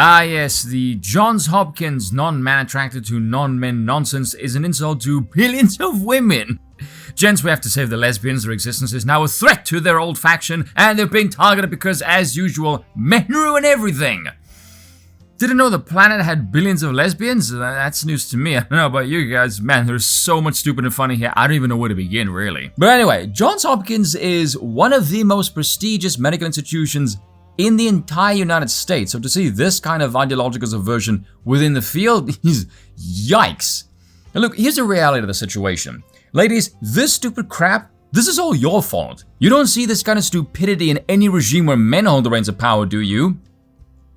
Ah yes, the Johns Hopkins non-man attracted to non-men nonsense is an insult to billions of women. Gents, we have to save the lesbians. Their existence is now a threat to their old faction, and they're being targeted because, as usual, men ruin everything. Didn't know the planet had billions of lesbians? That's news to me. I don't know about you guys. Man, there's so much stupid and funny here. I don't even know where to begin, really. But anyway, Johns Hopkins is one of the most prestigious medical institutions in the entire United States. So to see this kind of ideological subversion within the field is yikes. And look, here's the reality of the situation. Ladies, this stupid crap, this is all your fault. You don't see this kind of stupidity in any regime where men hold the reins of power, do you?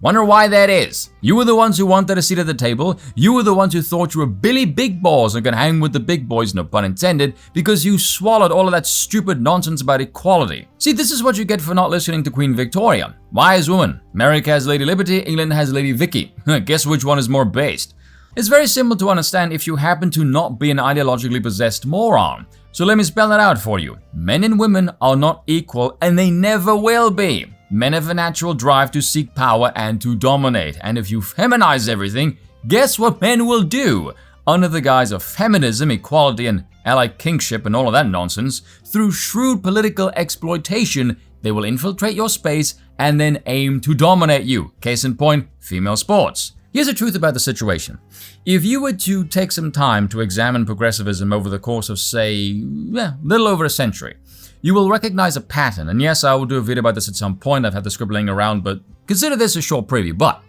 Wonder why that is. You were the ones who wanted a seat at the table. You were the ones who thought you were Billy Big Balls and could hang with the big boys, no pun intended, because you swallowed all of that stupid nonsense about equality. See, this is what you get for not listening to Queen Victoria. Wise woman. America has Lady Liberty, England has Lady Vicky. Guess which one is more based? It's very simple to understand if you happen to not be an ideologically possessed moron. So let me spell that out for you. Men and women are not equal, and they never will be. Men have a natural drive to seek power and to dominate. And if you feminize everything, guess what men will do? Under the guise of feminism, equality, and allied kingship and all of that nonsense, through shrewd political exploitation, they will infiltrate your space and then aim to dominate you. Case in point, female sports. Here's the truth about the situation. If you were to take some time to examine progressivism over the course of, say, little over a century, you will recognize a pattern. And yes, I will do a video about this at some point. I've had the script laying around, but consider this a short preview. But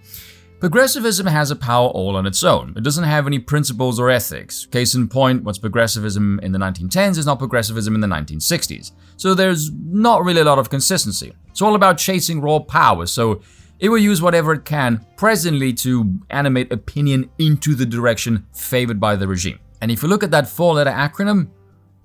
progressivism has a power all on its own. It doesn't have any principles or ethics. Case in point, what's progressivism in the 1910s is not progressivism in the 1960s. So there's not really a lot of consistency. It's all about chasing raw power. So it will use whatever it can presently to animate opinion into the direction favored by the regime. And if you look at that four-letter acronym,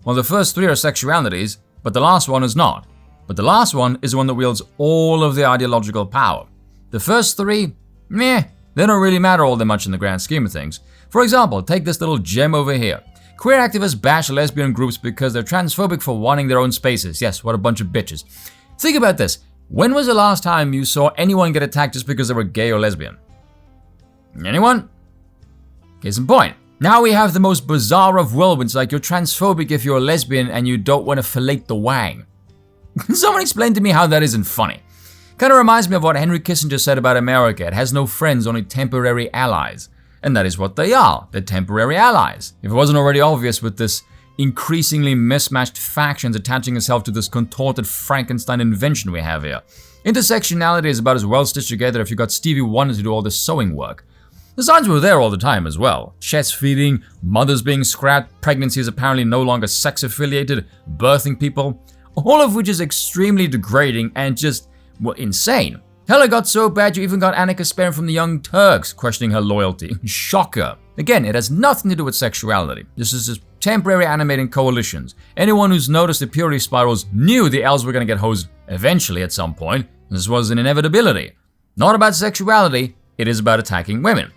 well, the first three are sexualities, but the last one is not. But the last one is the one that wields all of the ideological power. The first three, they don't really matter all that much in the grand scheme of things. For example, take this little gem over here. Queer activists bash lesbian groups because they're transphobic for wanting their own spaces. Yes, what a bunch of bitches. Think about this. When was the last time you saw anyone get attacked just because they were gay or lesbian? Anyone? Case in point. Now we have the most bizarre of whirlwinds, like you're transphobic if you're a lesbian and you don't want to fillet the wang. Someone explain to me how that isn't funny. Kind of reminds me of what Henry Kissinger said about America. It has no friends, only temporary allies. And that is what they are. They're temporary allies. If it wasn't already obvious with this increasingly mismatched factions attaching itself to this contorted Frankenstein invention we have here. Intersectionality is about as well stitched together if you got Stevie Wonder to do all this sewing work. The signs were there all the time as well. Chest feeding, mothers being scrapped, pregnancy is apparently no longer sex affiliated, birthing people, all of which is extremely degrading and just, well, insane. Hell, it got so bad you even got Annika Sperm from the Young Turks questioning her loyalty. Shocker. Again, it has nothing to do with sexuality. This is just temporary animating coalitions. Anyone who's noticed the purity spirals knew the elves were going to get hosed eventually at some point. This was an inevitability. Not about sexuality, it is about attacking women.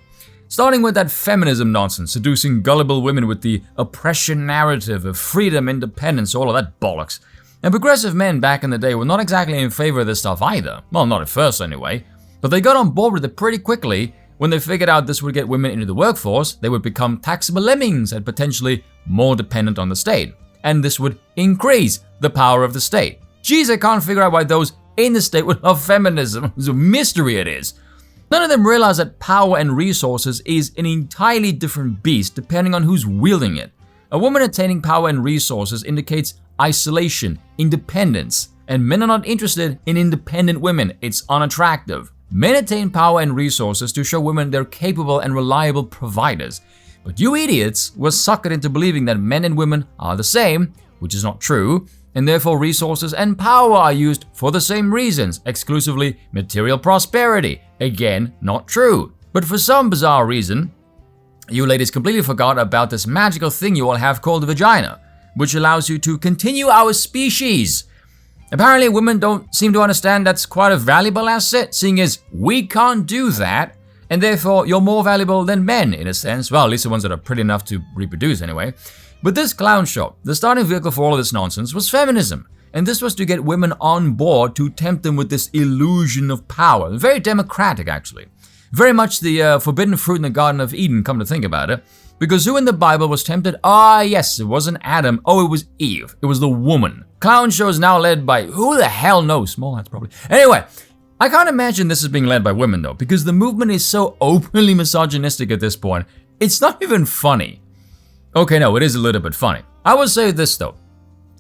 Starting with that feminism nonsense, seducing gullible women with the oppression narrative of freedom, independence, all of that bollocks. And progressive men back in the day were not exactly in favor of this stuff either. Well, not at first anyway. But they got on board with it pretty quickly. When they figured out this would get women into the workforce, they would become taxable lemmings and potentially more dependent on the state. And this would increase the power of the state. Geez, I can't figure out why those in the state would love feminism. It's a mystery it is. None of them realize that power and resources is an entirely different beast depending on who's wielding it. A woman attaining power and resources indicates isolation, independence, and men are not interested in independent women. It's unattractive. Men attain power and resources to show women they're capable and reliable providers. But you idiots were suckered into believing that men and women are the same, which is not true, and therefore resources and power are used for the same reasons, exclusively material prosperity. Again, not true. But for some bizarre reason, you ladies completely forgot about this magical thing you all have called the vagina, which allows you to continue our species. Apparently, women don't seem to understand that's quite a valuable asset, seeing as we can't do that, and therefore you're more valuable than men in a sense. Well, at least the ones that are pretty enough to reproduce anyway. But this clown show, the starting vehicle for all of this nonsense was feminism. And this was to get women on board to tempt them with this illusion of power. Very democratic, actually. Very much the forbidden fruit in the Garden of Eden, come to think about it. Because who in the Bible was tempted? Ah, yes, it wasn't Adam. Oh, it was Eve. It was the woman. Clown show is now led by, who the hell knows? Small hats, probably. Anyway, I can't imagine this is being led by women, though, because the movement is so openly misogynistic at this point. It's not even funny. Okay, no, it is a little bit funny. I will say this, though,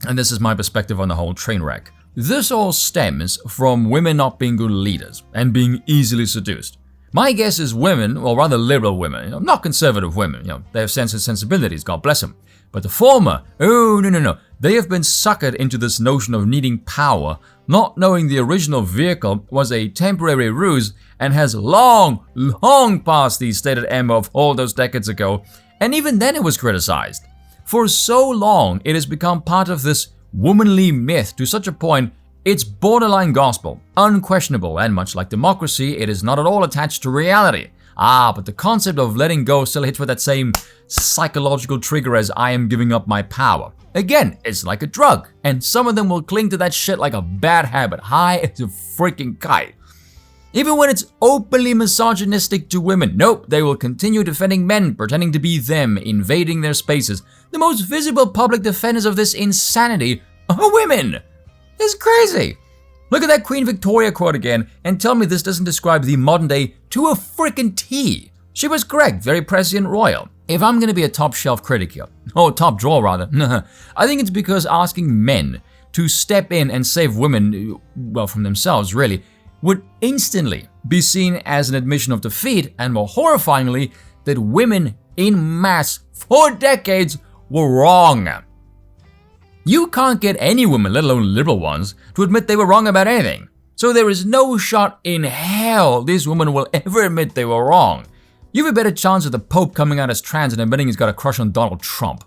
and this is my perspective on the whole train wreck. This all stems from women not being good leaders and being easily seduced. My guess is women, or rather liberal women, not conservative women, they have sense and sensibilities, God bless them. But the former, oh no, they have been suckered into this notion of needing power, not knowing the original vehicle was a temporary ruse and has long passed the stated aim of all those decades ago, and even then it was criticized. For so long, it has become part of this womanly myth to such a point it's borderline gospel, unquestionable, and much like democracy, it is not at all attached to reality. But the concept of letting go still hits with that same psychological trigger as I am giving up my power. Again, it's like a drug, and some of them will cling to that shit like a bad habit, high as a freaking kite. Even when it's openly misogynistic to women, nope, they will continue defending men, pretending to be them, invading their spaces. The most visible public defenders of this insanity are women. It's crazy. Look at that Queen Victoria quote again and tell me this doesn't describe the modern day to a frickin' T. She was correct, very prescient royal. If I'm gonna be a top shelf critic here, top drawer rather, I think it's because asking men to step in and save women, well, from themselves really, would instantly be seen as an admission of defeat, and more horrifyingly, that women in mass for decades were wrong. You can't get any women, let alone liberal ones, to admit they were wrong about anything. So there is no shot in hell these women will ever admit they were wrong. You have a better chance of the Pope coming out as trans and admitting he's got a crush on Donald Trump.